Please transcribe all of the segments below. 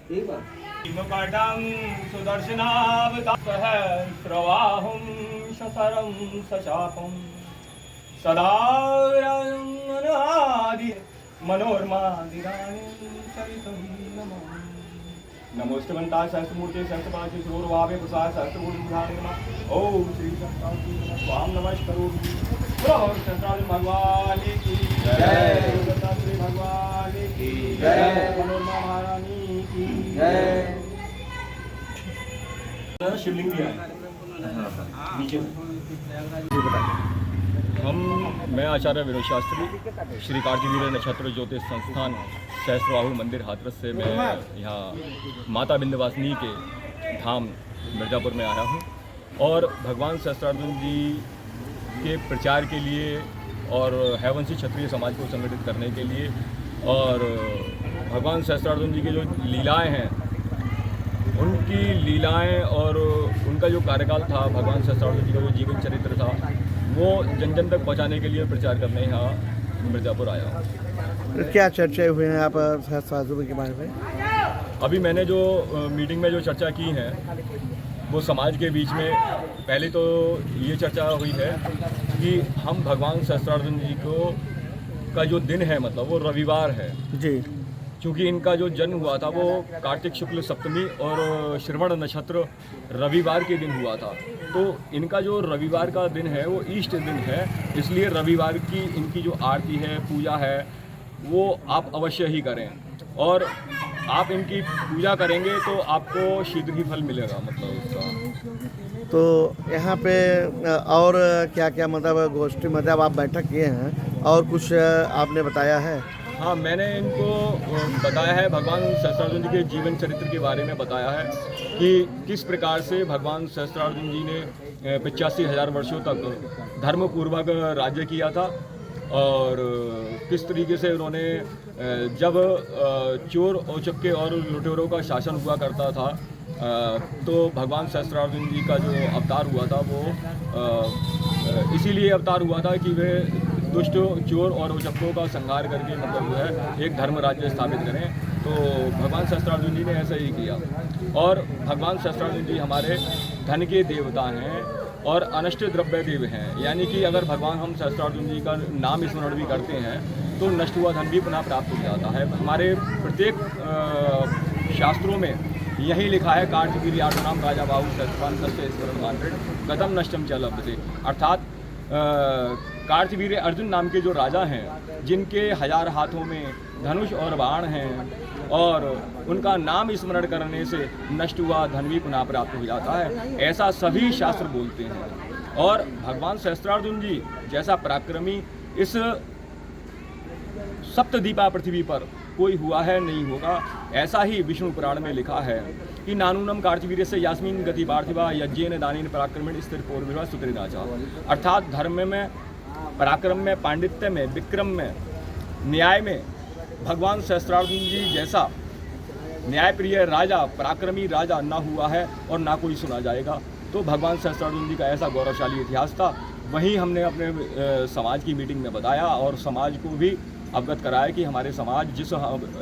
हिमकटं सुदर्शनावतारसहस्रबाहुं शतरं सचापं सदा रमणादि मनोरमादिराणीं सरितं नमामि। नमोस्तु वन्ताय सहस्रमूर्ते सहस्रपाशे शिरोर्भावे प्रसाद सहस्रकोटिमुखाय नमः। ओम श्री सत्तात्रिक स्वाम नमस्करोमि। बोलो सहस्रार्जुन भगवान की जय, दत्तात्रेय भगवान की जय, मनोरमा महारानी की जय। शिवलिंग भी है नीचे। मैं आचार्य विनोद शास्त्री, श्री कार्तिवीर्य नक्षत्र ज्योतिष संस्थान सहस्त्रबाहु मंदिर हाथरस से मैं यहाँ माता विंध्यवासिनी के धाम मिर्ज़ापुर में आया हूँ और भगवान सहस्त्रार्जुन जी के प्रचार के लिए और हैवंशी क्षत्रिय समाज को संगठित करने के लिए और भगवान सहस्त्रार्जुन जी की जो लीलाएं हैं उनकी लीलाएं और उनका जो कार्यकाल था, भगवान सहस्त्रार्जुन जी का जो जीवन चरित्र था, वो जन जन तक पहुँचाने के लिए प्रचार करने यहाँ मिर्ज़ापुर आया हूँ। क्या चर्चाएं हुई हैं आप सहस्त्रार्जुन के बारे में? अभी मैंने जो मीटिंग में जो चर्चा की है वो समाज के बीच में पहले तो ये चर्चा हुई है कि हम भगवान सहस्त्रार्जुन जी को का जो दिन है मतलब वो रविवार है जी, क्योंकि इनका जो जन्म हुआ था वो कार्तिक शुक्ल सप्तमी और श्रवण नक्षत्र रविवार के दिन हुआ था। तो इनका जो रविवार का दिन है वो ईष्ट दिन है, इसलिए रविवार की इनकी जो आरती है, पूजा है, वो आप अवश्य ही करें और आप इनकी पूजा करेंगे तो आपको शीघ्र ही फल मिलेगा मतलब उसका। तो यहाँ पे और क्या क्या मतलब गोष्ठी मतलब आप बैठक किए हैं और कुछ आपने बताया है? हाँ, मैंने इनको बताया है, भगवान सहस्त्रार्जुन जी के जीवन चरित्र के बारे में बताया है कि किस प्रकार से भगवान सहस्त्रार्जुन जी ने 85,000 वर्षों तक धर्मपूर्वक राज्य किया था और किस तरीके से उन्होंने जब चोर औचक्के और लुटेरों का शासन हुआ करता था तो भगवान सहस्त्रार्जुन जी का जो अवतार हुआ था वो इसीलिए अवतार हुआ था कि वे दुष्ट चोर और औचक्कों का संहार करके मतलब जो है एक धर्म राज्य स्थापित करें। तो भगवान सहस्त्रार्जुन जी ने ऐसा ही किया और भगवान सहस्त्रार्जुन जी हमारे धन के देवता हैं और अनष्ट द्रव्य देव हैं, यानी कि अगर भगवान हम सहस्त्रार्जुन जी का नाम स्मरण भी करते हैं तो नष्ट हुआ धन भी पुनः प्राप्त हो जाता है। हमारे प्रत्येक शास्त्रों में यही लिखा है, कार्तिवीर्यार्जुनाम राजा बाहु सहस्रपान तस्य स्मरण मांत्रेण गतम नष्टम च लभते, अर्थात कार्तिवीर्य अर्जुन नाम के जो राजा हैं जिनके 1000 हाथों में धनुष और बाण हैं और उनका नाम स्मरण करने से नष्ट हुआ धन भी पुनः प्राप्त हो जाता है, ऐसा सभी शास्त्र बोलते हैं। और भगवान सहस्त्रार्जुन जी जैसा पराक्रमी इस सप्तदीपा पृथ्वी पर कोई हुआ है, नहीं होगा। ऐसा ही विष्णु पुराण में लिखा है कि नानूनम कार्तिवीर्य से यास्मीन गति पार्थिवा यज्ञेन दानेन पराक्रमेण स्थिर पौर्विवा सुतरिनाचा, अर्थात धर्म में, पराक्रम में, पांडित्य में, विक्रम में, न्याय में भगवान सहस्त्रार्जुन जी जैसा न्यायप्रिय राजा, पराक्रमी राजा ना हुआ है और ना कोई सुना जाएगा। तो भगवान सहस्त्रार्जुन जी का ऐसा गौरवशाली इतिहास था, वहीं हमने अपने समाज की मीटिंग में बताया और समाज को भी अवगत कराया कि हमारे समाज जिस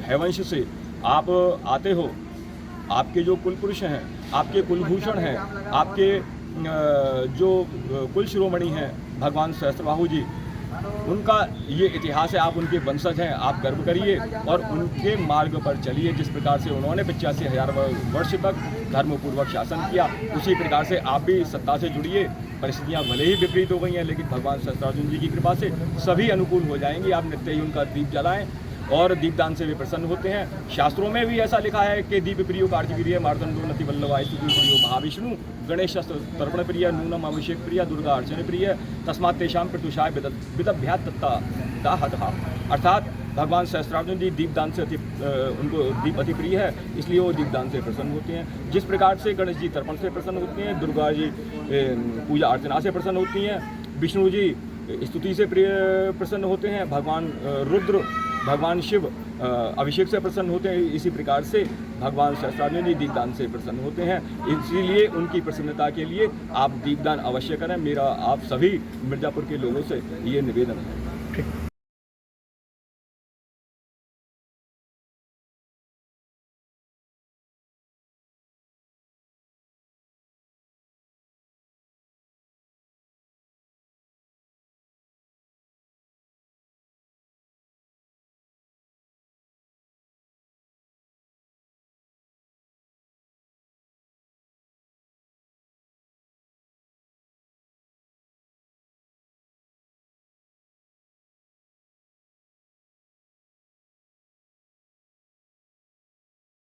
हैवंश से आप आते हो, आपके जो कुल पुरुष हैं, आपके कुलभूषण हैं, आपके जो कुल शिरोमणि हैं भगवान सहस्त्रबाहु जी, उनका ये इतिहास है, आप उनके वंशज हैं, आप गर्व करिए और उनके मार्ग पर चलिए। जिस प्रकार से उन्होंने 85,000 वर्ष तक धर्मपूर्वक शासन किया, उसी प्रकार से आप भी सत्ता से जुड़िए। परिस्थितियां भले ही विपरीत हो गई हैं, लेकिन भगवान सहस्त्रार्जुन जी की कृपा से सभी अनुकूल हो जाएंगी। आप नित्य ही उनका दीप जलाएं और दीपदान से भी प्रसन्न होते हैं। शास्त्रों में भी ऐसा लिखा है कि दीप प्रियो कार्तिवीर्य मार्तंडो नति वल्लभाय प्रियो महाविष्णु गणेश तर्पण प्रिय नूनम अभिषेक प्रिय दुर्गा अर्चन प्रिय तस्मात् तेषां प्रत्युषाय विदभ्यात् तत्ता, अर्थात भगवान सहस्त्रार्जुन जी दीपदान से उनको दीप अति प्रिय है, इसलिए वो दीपदान से प्रसन्न होते हैं। जिस प्रकार से गणेश जी तर्पण से प्रसन्न होते हैं, दुर्गा जी पूजा अर्चना से प्रसन्न होती हैं, विष्णु जी स्तुति से प्रसन्न होते हैं, भगवान रुद्र, भगवान शिव अभिषेक से प्रसन्न होते हैं, इसी प्रकार से भगवान सहस्त्रार्जुन जी दीपदान से प्रसन्न होते हैं। इसीलिए उनकी प्रसन्नता के लिए आप दीपदान अवश्य करें। मेरा आप सभी मिर्ज़ापुर के लोगों से ये निवेदन है।